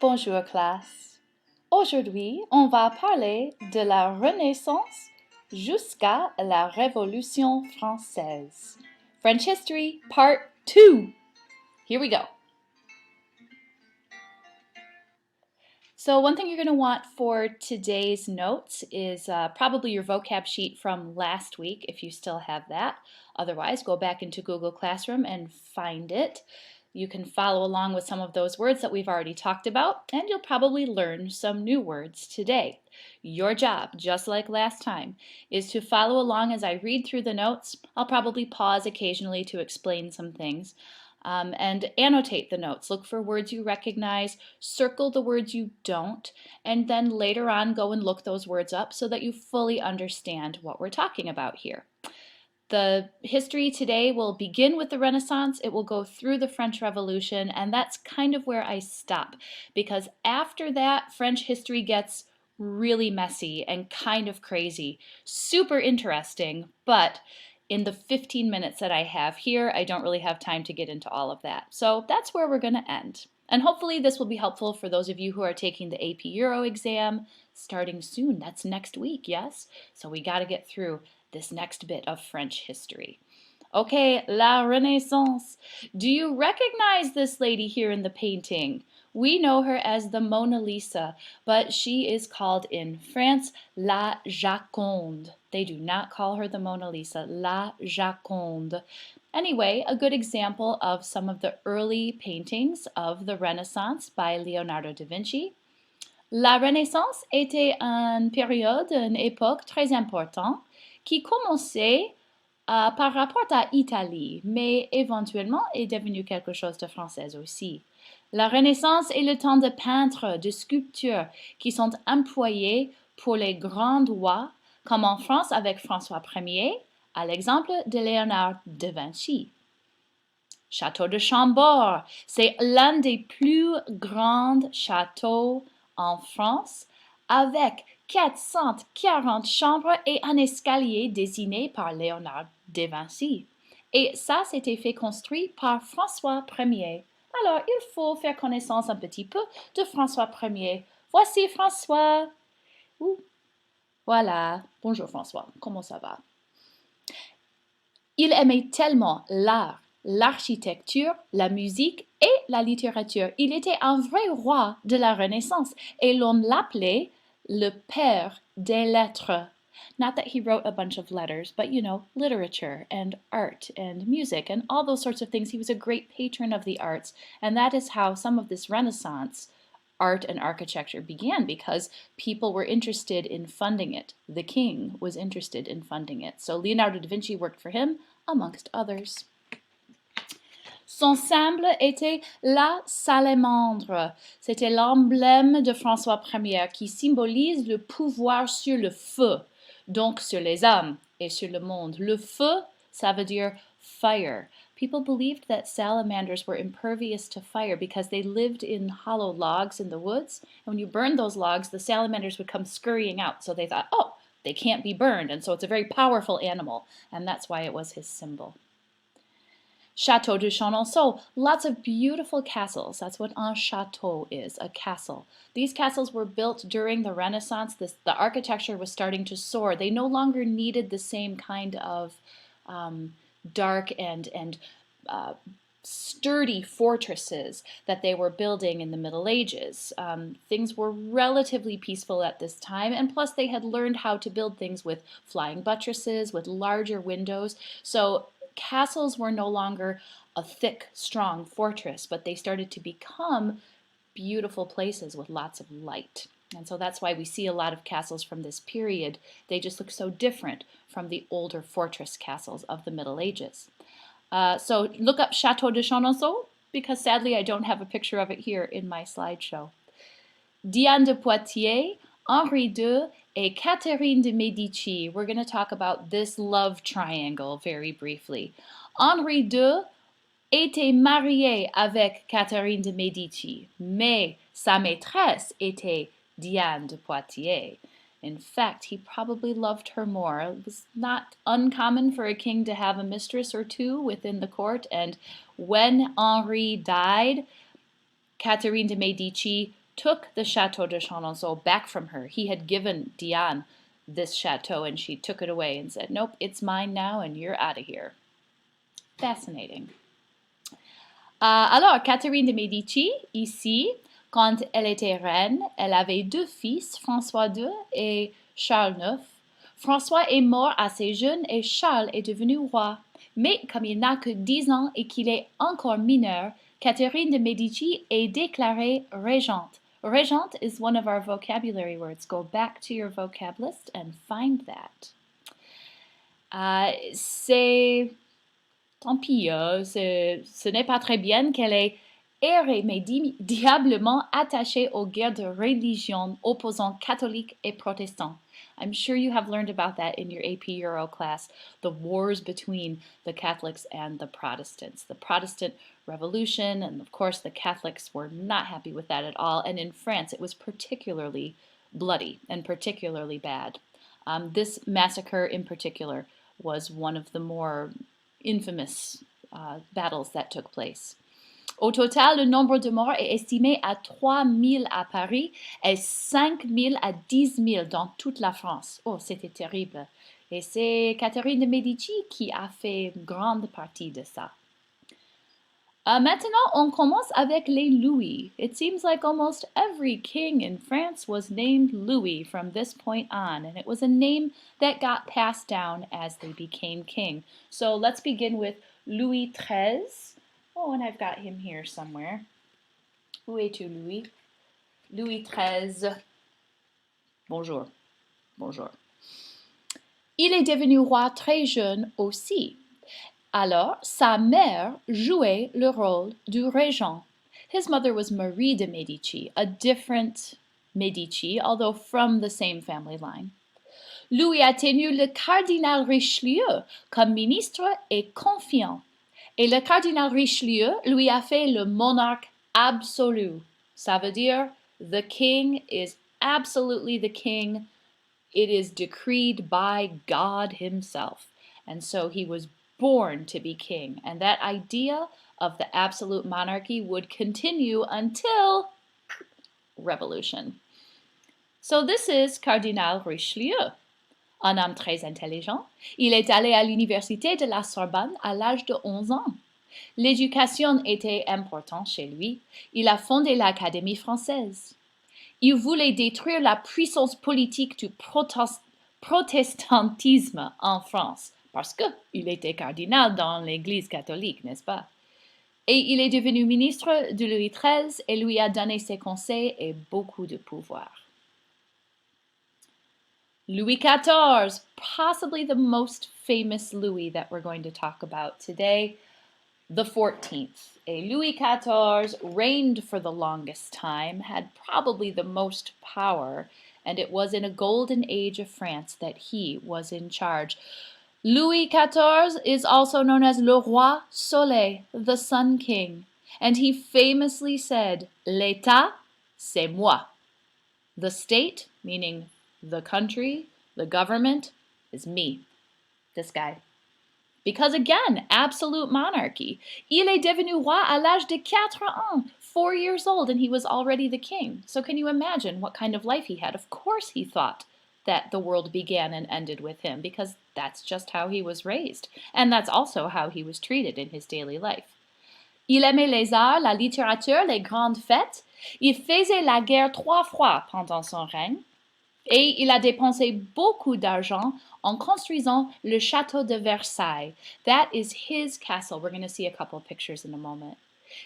Bonjour classe. Aujourd'hui, on va parler de la Renaissance jusqu'à la Révolution française. French History, Part 2. Here we go. So one thing you're going to want for today's notes is probably your vocab sheet from last week, if you still have that. Otherwise, go back into Google Classroom and find it. You can follow along with some of those words that we've already talked about, and you'll probably learn some new words today. Your job, just like last time, is to follow along as I read through the notes. I'll probably pause occasionally to explain some things. And annotate the notes. Look for words you recognize, circle the words you don't, and then later on go and look those words up so that you fully understand what we're talking about here. The history today will begin with the Renaissance, it will go through the French Revolution, and that's kind of where I stop, because after that, French history gets really messy and kind of crazy. Super interesting, but in the 15 minutes that I have here, I don't really have time to get into all of that. So that's where we're going to end. And hopefully this will be helpful for those of you who are taking the AP Euro exam starting soon. That's next week, yes? So we got to get through this next bit of French history. Okay, La Renaissance. Do you recognize this lady here in the painting? We know her as the Mona Lisa, but she is called in France La Joconde. They do not call her the Mona Lisa, La Joconde. Anyway, a good example of some of the early paintings of the Renaissance by Leonardo da Vinci. La Renaissance était une période, une époque très importante qui commençait par rapport à l'Italie, mais éventuellement est devenue quelque chose de français aussi. La Renaissance est le temps de peintres, de sculptures qui sont employés pour les grands rois, comme en France avec François Ier, à l'exemple de Léonard de Vinci. Château de Chambord, c'est l'un des plus grands châteaux en France, avec 440 chambres et un escalier dessiné par Léonard de Vinci. Et ça, c'était fait construire par François Ier. Alors, il faut faire connaissance un petit peu de François Ier. Voici François. Ouh. Voilà. Bonjour François. Comment ça va? Il aimait tellement l'art, l'architecture, la musique et la littérature. Il était un vrai roi de la Renaissance et l'on l'appelait le père des lettres. Not that he wrote a bunch of letters, but literature and art and music and all those sorts of things. He was a great patron of the arts, and that is how some of this Renaissance art and architecture began, because people were interested in funding it. The king was interested in funding it. So Leonardo da Vinci worked for him, amongst others. Son symbole était la salamandre. C'était l'emblème de François Ier qui symbolise le pouvoir sur le feu, donc sur les hommes et sur le monde. Le feu, ça veut dire fire. People believed that salamanders were impervious to fire because they lived in hollow logs in the woods. And when you burned those logs, the salamanders would come scurrying out. So they thought, oh, they can't be burned. And so it's a very powerful animal. And that's why it was his symbol. Château de Chenonceau, lots of beautiful castles. That's what un château is, a castle. These castles were built during the Renaissance. The architecture was starting to soar. They no longer needed the same kind of dark and sturdy fortresses that they were building in the Middle Ages. Things were relatively peaceful at this time, and plus they had learned how to build things with flying buttresses, with larger windows. So castles were no longer a thick, strong fortress, but they started to become beautiful places with lots of light. And so that's why we see a lot of castles from this period. They just look so different from the older fortress castles of the Middle Ages. So look up Château de Chenonceau, because sadly I don't have a picture of it here in my slideshow. Diane De Poitiers, Henri II, et Catherine de Medici. We're going to talk about this love triangle very briefly. Henri II était marié avec Catherine de Medici, mais sa maîtresse était Diane de Poitiers. In fact, he probably loved her more. It was not uncommon for a king to have a mistress or two within the court, and when Henri died, Catherine de Medici took the Chateau de Chenonceau back from her. He had given Diane this chateau and she took it away and said, nope, it's mine now and you're out of here. Fascinating. Alors, Catherine de Medici, ici, quand elle était reine, elle avait deux fils, François II et Charles IX. François est mort assez jeune et Charles est devenu roi. Mais comme il n'a que 10 ans et qu'il est encore mineur, Catherine de Medici est déclarée régente. Régente is one of our vocabulary words. Go back to your vocab list and find that. C'est... Tant pis, ce n'est pas très bien qu'elle ait erré, mais diablement attachée aux guerres de religion opposant catholiques et protestants. I'm sure you have learned about that in your AP Euro class, the wars between the Catholics and the Protestants. The Protestant Revolution, and of course the Catholics were not happy with that at all, and in France it was particularly bloody and particularly bad. This massacre in particular was one of the more infamous battles that took place. Au total, le nombre de morts est estimé à 3000 à Paris et 5000 à 10 000 dans toute la France. Oh, c'était terrible. Et c'est Catherine de Medici qui a fait une grande partie de ça. Maintenant, on commence avec les Louis. It seems like almost every king in France was named Louis from this point on, and it was a name that got passed down as they became king. So let's begin with Louis XIII. Oh, and I've got him here somewhere. Où es-tu, Louis? Louis XIII. Bonjour. Bonjour. Il est devenu roi très jeune aussi. Alors, sa mère jouait le rôle du régent. His mother was Marie de Medici, a different Medici, although from the same family line. Louis a tenu le cardinal Richelieu comme ministre et confiant. Et le cardinal Richelieu lui a fait le monarque absolu. Ça veut dire, the king is absolutely the king. It is decreed by God himself. And so he was born to be king. And that idea of the absolute monarchy would continue until revolution. So this is Cardinal Richelieu. Un homme très intelligent, il est allé à l'université de la Sorbonne à l'âge de 11 ans. L'éducation était importante chez lui. Il a fondé l'Académie française. Il voulait détruire la puissance politique du protestantisme en France, parce qu'il était cardinal dans l'Église catholique, n'est-ce pas? Et il est devenu ministre de Louis XIII et lui a donné ses conseils et beaucoup de pouvoir. Louis Quatorze, possibly the most famous Louis that we're going to talk about today, the 14th. Et Louis Quatorze reigned for the longest time, had probably the most power, and it was in a golden age of France that he was in charge. Louis Quatorze is also known as Le Roi Soleil, the Sun King, and he famously said, "L'État, c'est moi." The state, meaning the country, the government, is me, this guy. Because again, absolute monarchy. Il est devenu roi à l'âge de 4 ans, 4 years old, and he was already the king. So can you imagine what kind of life he had? Of course he thought that the world began and ended with him, because that's just how he was raised. And that's also how he was treated in his daily life. Il aimait les arts, la littérature, les grandes fêtes. Il faisait la guerre 3 fois pendant son règne. Et il a dépensé beaucoup d'argent en construisant le château de Versailles. That is his castle. We're going to see a couple of pictures in a moment.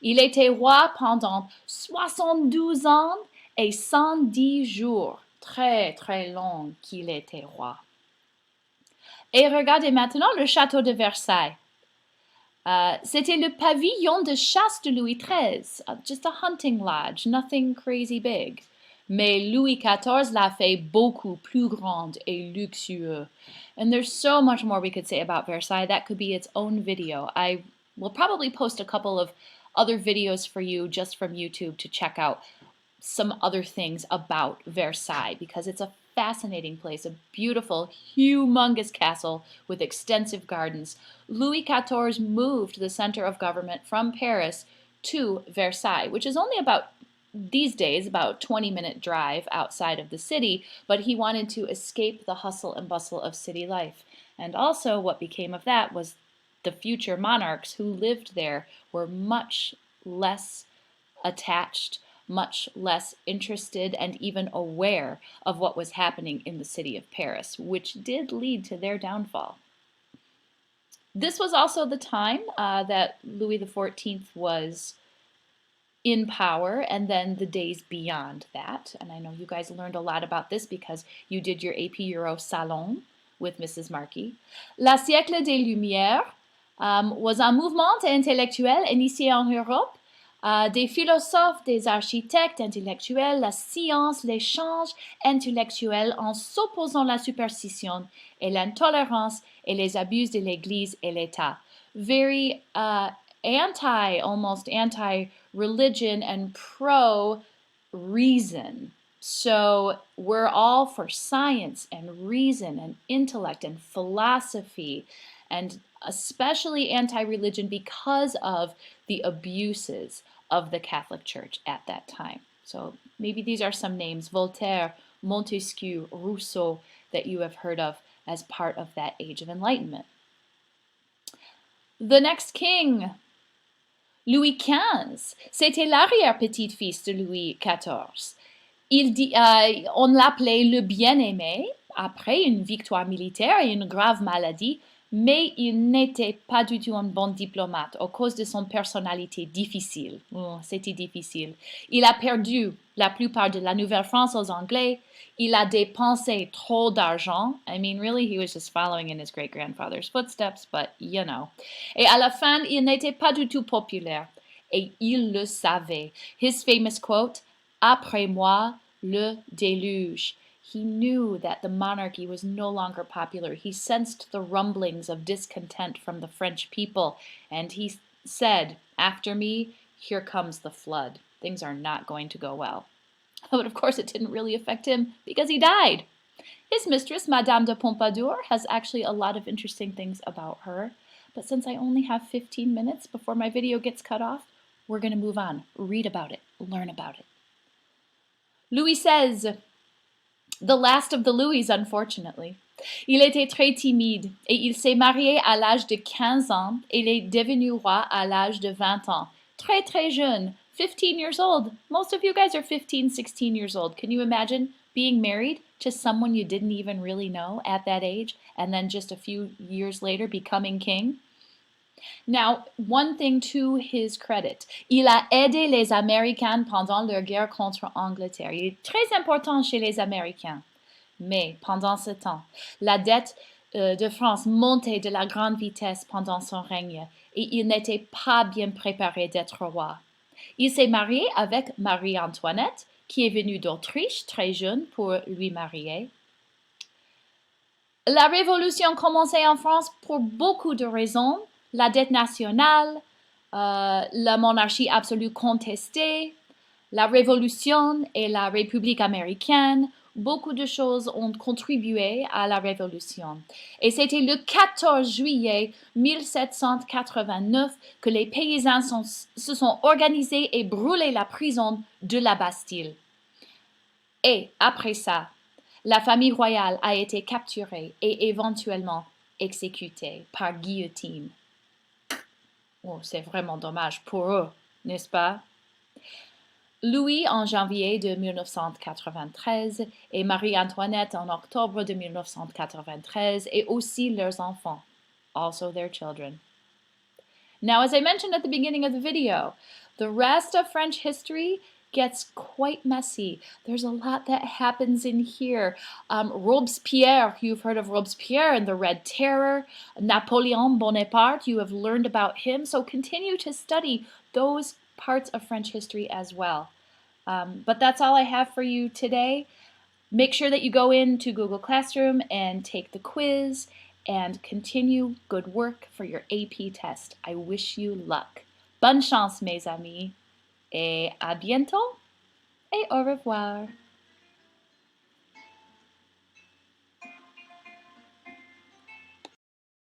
Il était roi pendant 72 ans et 110 jours. Très, très long qu'il était roi. Et regardez maintenant le château de Versailles. C'était le pavillon de chasse de Louis XIII. Just a hunting lodge, nothing crazy big. Mais Louis XIV l'a fait beaucoup plus grande et luxueux. And there's so much more we could say about Versailles. That could be its own video. I will probably post a couple of other videos for you just from YouTube to check out some other things about Versailles, because it's a fascinating place, a beautiful, humongous castle with extensive gardens. Louis XIV moved the center of government from Paris to Versailles, which is only about these days about 20-minute drive outside of the city, but he wanted to escape the hustle and bustle of city life. And also what became of that was the future monarchs who lived there were much less attached, much less interested, and even aware of what was happening in the city of Paris, which did lead to their downfall. This was also the time that Louis XIV was in power, and then the days beyond that. And I know you guys learned a lot about this because you did your AP Euro Salon with Mrs. Markey. La siècle des Lumières was un mouvement intellectuel initié en Europe. Des philosophes, des architectes intellectuels, la science, l'échange intellectuel en s'opposant à la superstition et l'intolérance et les abus de l'Église et l'État. Very almost anti-religion and pro-reason. So we're all for science and reason and intellect and philosophy, and especially anti-religion because of the abuses of the Catholic Church at that time. So maybe these are some names: Voltaire, Montesquieu, Rousseau, that you have heard of as part of that Age of Enlightenment. The next king, Louis XV, c'était l'arrière-petit-fils de Louis XIV. On l'appelait le bien-aimé après une victoire militaire et une grave maladie, mais il n'était pas du tout un bon diplomate à cause de son personnalité difficile. C'était difficile. Il a perdu la plupart de la Nouvelle-France aux Anglais. Il a dépensé trop d'argent. I mean, really, he was just following in his great-grandfather's footsteps, but you know. Et à la fin, il n'était pas du tout populaire. Et il le savait. His famous quote, "Après moi, le déluge." He knew that the monarchy was no longer popular. He sensed the rumblings of discontent from the French people, and he said, "After me, here comes the flood. Things are not going to go well." But of course it didn't really affect him because he died. His mistress, Madame de Pompadour, has actually a lot of interesting things about her. But since I only have 15 minutes before my video gets cut off, we're going to move on. Read about it. Learn about it. Louis XVI, the last of the Louis, unfortunately. Il était très timide et il s'est marié à l'âge de 15 ans et il est devenu roi à l'âge de 20 ans. Très, très jeune. 15 years old. Most of you guys are 15, 16 years old. Can you imagine being married to someone you didn't even really know at that age and then just a few years later becoming king? Now, one thing to his credit, il a aidé les Américains pendant leur guerre contre Angleterre. Il est très important chez les Américains. Mais pendant ce temps, la dette de France montait de la grande vitesse pendant son règne et il n'était pas bien préparé d'être roi. Il s'est marié avec Marie-Antoinette, qui est venue d'Autriche très jeune pour lui marier. La Révolution commençait en France pour beaucoup de raisons. La dette nationale, la monarchie absolue contestée, la Révolution et la République américaine. Beaucoup de choses ont contribué à la Révolution. Et c'était le 14 juillet 1789 que les paysans se sont organisés et brûlé la prison de la Bastille. Et après ça, la famille royale a été capturée et éventuellement exécutée par guillotine. Oh, c'est vraiment dommage pour eux, n'est-ce pas? Louis en janvier de 1993 et Marie-Antoinette en octobre de 1993 et aussi leurs enfants, also their children. Now, as I mentioned at the beginning of the video, the rest of French history gets quite messy. There's a lot that happens in here. Robespierre, you've heard of Robespierre and the Red Terror. Napoleon Bonaparte, you have learned about him. So continue to study those parts of French history as well. But that's all I have for you today. Make sure that you go into Google Classroom and take the quiz and continue good work for your AP test. I wish you luck. Bonne chance, mes amis, et à bientôt, et au revoir.